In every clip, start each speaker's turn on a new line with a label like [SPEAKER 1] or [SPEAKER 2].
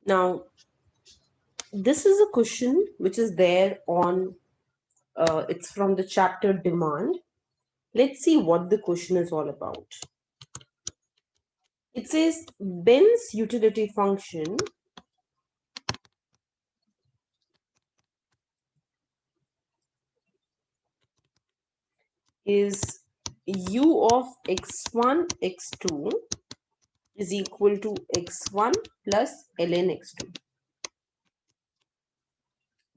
[SPEAKER 1] Now, this is a question which is there on, it's from the chapter demand. Let's see what the question is all about. It says Ben's utility function is u of x1, x2 is equal to x1 plus ln x2.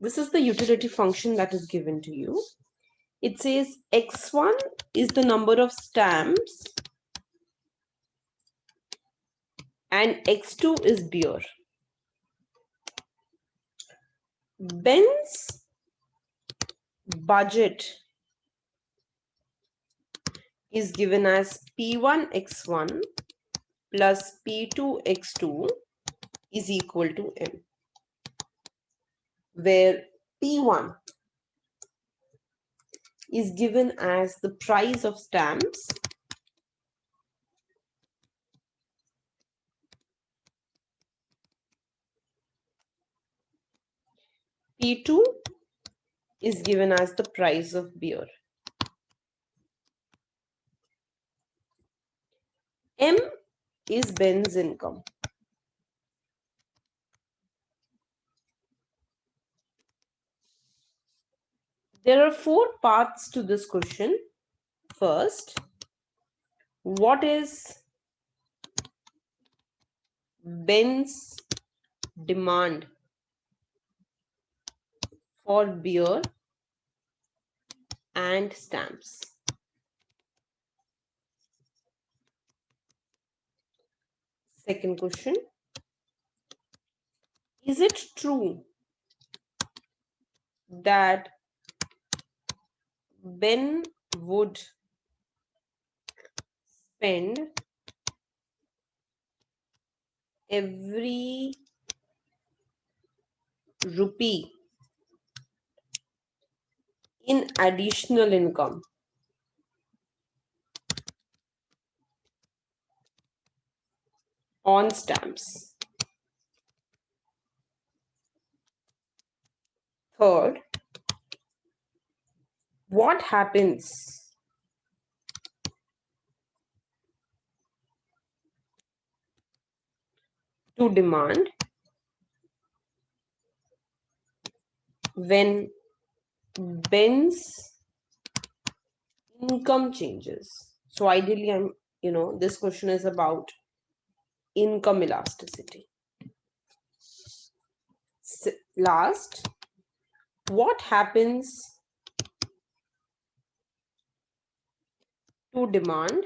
[SPEAKER 1] This is the utility function that is given to you. It says x1 is the number of stamps and x2 is beer. Ben's budget is given as P1 x1 plus P2 x2 is equal to M, where P1 is given as the price of stamps, P2 is given as the price of beer. M is Ben's income. There are 4 parts to this question. First, what is Ben's demand for beer and stamps? Second question, is it true that Ben would spend every rupee in additional income on stamps? Third, what happens to demand when Ben's income changes? So ideally, this question is about income elasticity. Last, what happens to demand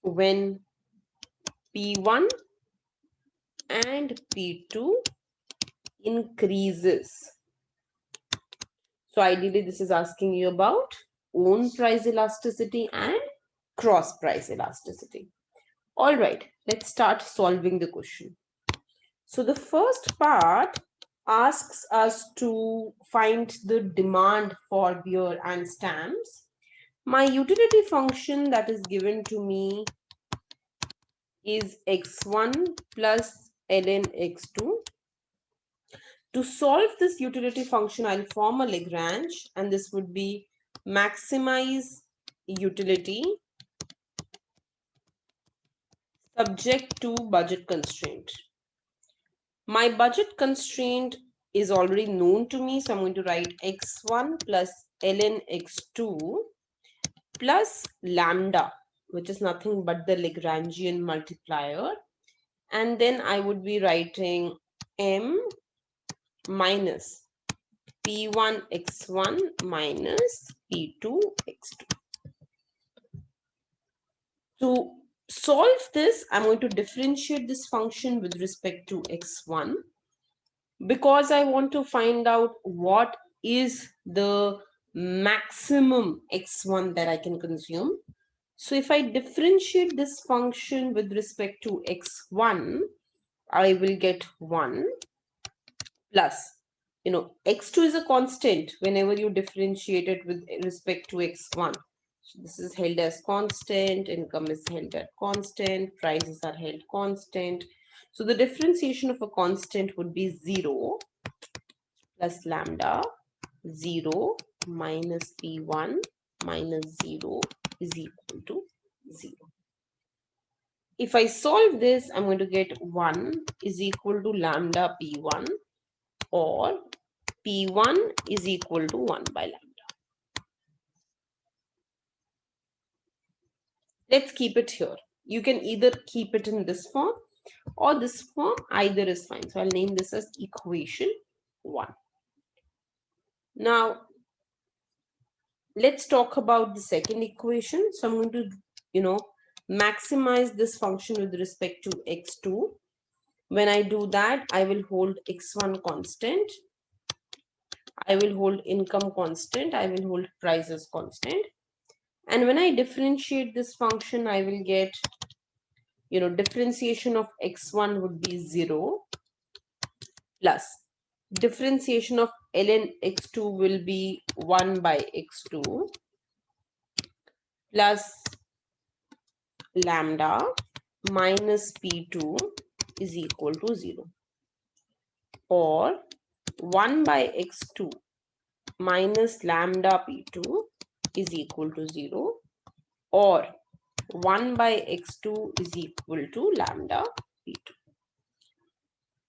[SPEAKER 1] when P1 and P2 increases? So ideally, this is asking you about own price elasticity and cross price elasticity. All right, let's start solving the question. So the first part asks us to find the demand for beer and stamps. My utility function that is given to me is x1 plus ln x2. To solve this utility function, I'll form a Lagrange, and this would be maximize utility subject to budget constraint. My budget constraint is already known to me, so I'm going to write x1 plus ln x2 plus lambda, which is nothing but the Lagrangian multiplier. And then I would be writing m minus P1 x1 minus P2 x2. To solve this, I'm going to differentiate this function with respect to x1 because I want to find out what is the maximum x1 that I can consume. So if I differentiate this function with respect to x1, I will get 1 plus, x2 is a constant whenever you differentiate it with respect to x1. So this is held as constant, income is held at constant, prices are held constant. So the differentiation of a constant would be 0 plus lambda, 0 minus P1 minus 0 is equal to 0. If I solve this, I'm going to get 1 is equal to lambda P1, or P1 is equal to 1 by lambda. Let's keep it here. You can either keep it in this form or this form, either is fine. So I'll name this as equation 1. Now, let's talk about the second equation. So I'm going to, maximize this function with respect to x2. When I do that, I will hold x1 constant. I will hold income constant. I will hold prices constant. And when I differentiate this function, I will get, differentiation of x1 would be 0 plus differentiation of ln x2 will be 1 by x2 plus lambda minus p2 is equal to 0, or 1 by x2 minus lambda p2 is equal to 0, or 1 by x2 is equal to lambda p2.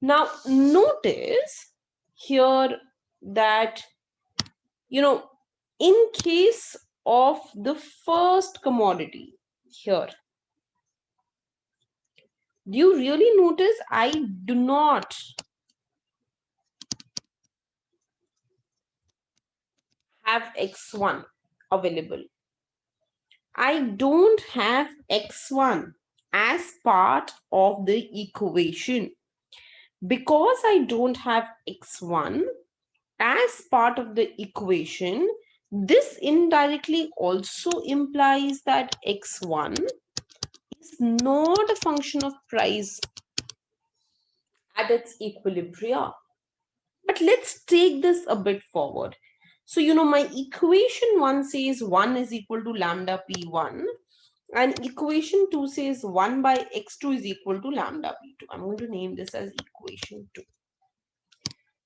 [SPEAKER 1] Now notice here that, in case of the first commodity here, do you really notice I do not have x1 available? I don't have x1 as part of the equation. Because I don't have x1 as part of the equation, this indirectly also implies that x1 is not a function of price at its equilibria. But let's take this a bit forward. So, my equation 1 says 1 is equal to lambda p1, and equation 2 says 1 by x2 is equal to lambda p2. I'm going to name this as equation 2.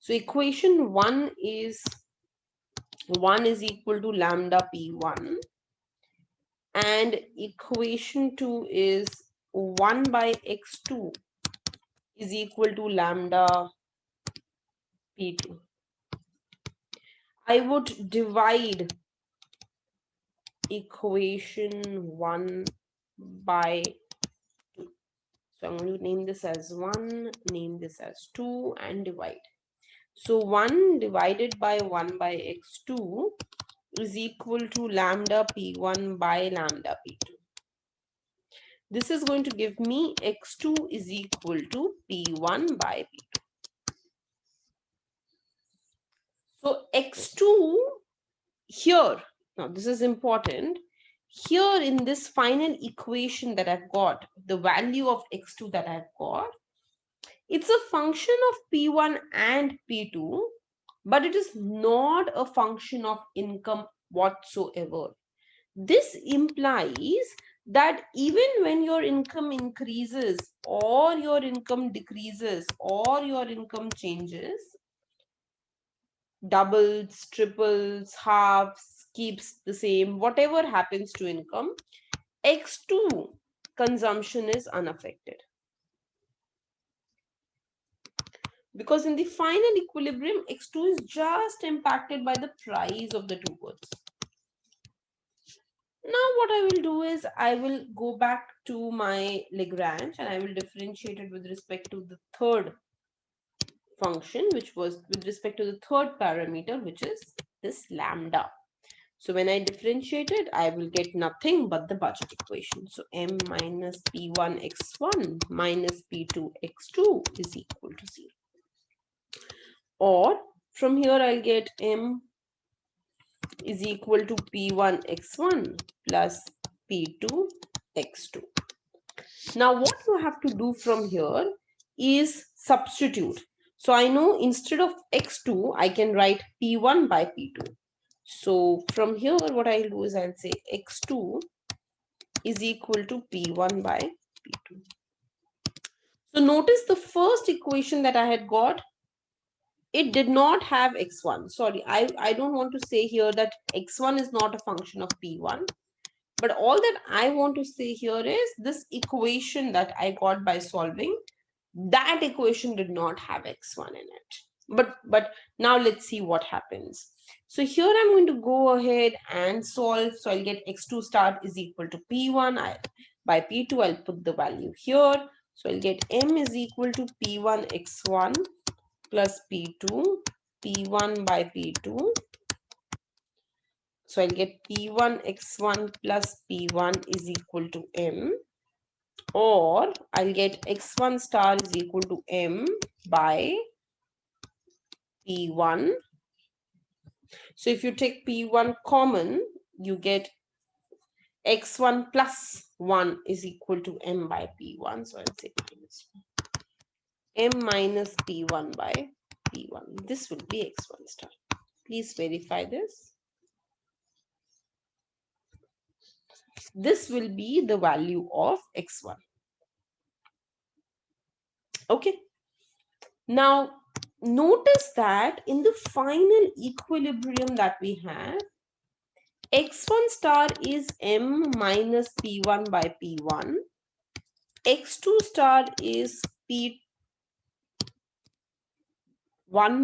[SPEAKER 1] So equation 1 is 1 is equal to lambda p1, and equation 2 is 1 by x2 is equal to lambda p2. I would divide equation 1 by 2. So I'm going to name this as 1, name this as 2, and divide. So 1 divided by 1 by x2 is equal to lambda p1 by lambda p2. This is going to give me x2 is equal to p1 by p2. So x2 here, now this is important, here in this final equation that I've got, the value of x2 that I've got, it's a function of p1 and p2, but it is not a function of income whatsoever. This implies that even when your income increases or your income decreases or your income changes, doubles, triples, halves, keeps the same, whatever happens to income, x2 consumption is unaffected. Because in the final equilibrium, x2 is just impacted by the price of the two goods. Now what I will do is I will go back to my Lagrange and I will differentiate it with respect to the third function, which was with respect to the third parameter, which is this lambda. So when I differentiate it, I will get nothing but the budget equation. So m minus p1 x1 minus p2 x2 is equal to 0. Or from here I'll get m is equal to p1 x1 plus p2 x2. Now what you have to do from here is substitute. So I know instead of x2 I can write p1 by p2. So from here, what I'll do is I'll say x2 is equal to p1 by p2. So notice the first equation that I had got, it did not have x1. Sorry, I don't want to say here that x1 is not a function of p1. But all that I want to say here is this equation that I got by solving, that equation did not have x1 in it. But now let's see what happens. So here I'm going to go ahead and solve. So I'll get x2 star is equal to p1. By p2, I'll put the value here. So I'll get m is equal to p1 x1 plus p2, p1 by p2. So I'll get p1 x1 plus p1 is equal to m, or I'll get x1 star is equal to m by p1. So if you take p1 common, you get x1 plus 1 is equal to m by p1. So I'll say m minus p1 by p1. This will be x1 star. Please verify this. This will be the value of x1. Okay. Now, notice that in the final equilibrium that we have, x1 star is m minus p1 by p1. x2 star is p1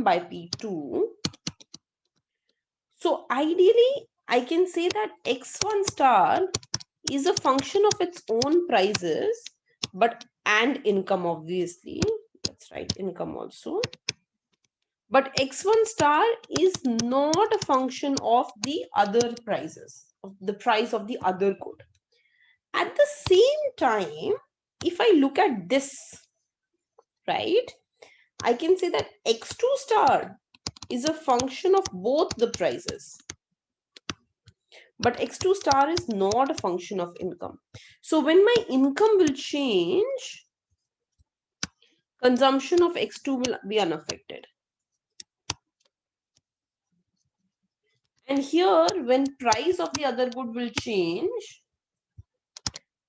[SPEAKER 1] by p2. So ideally, I can say that x1 star is a function of its own prices, and income, obviously. Let's write income also. But x1 star is not a function of the other prices, of the price of the other good. At the same time, if I look at this, right, I can say that x2 star is a function of both the prices. But x2 star is not a function of income. So when my income will change, consumption of x2 will be unaffected. And here, when price of the other good will change,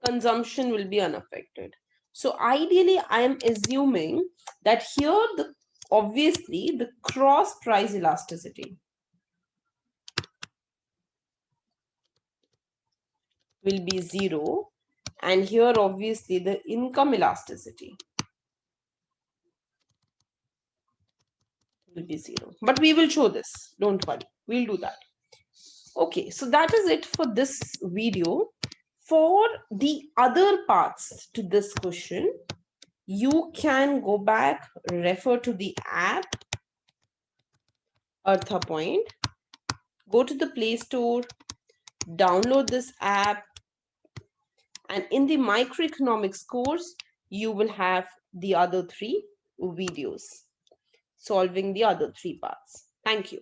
[SPEAKER 1] consumption will be unaffected. So ideally, I am assuming that here, obviously, the cross price elasticity will be 0. And here, obviously, the income elasticity will be 0. But we will show this. Don't worry. We'll do that. Okay, so that is it for this video. For the other parts to this question, you can go back, refer to the app, ArthaPoint, go to the Play Store, download this app, and in the microeconomics course, you will have the other 3 videos solving the other 3 parts. Thank you.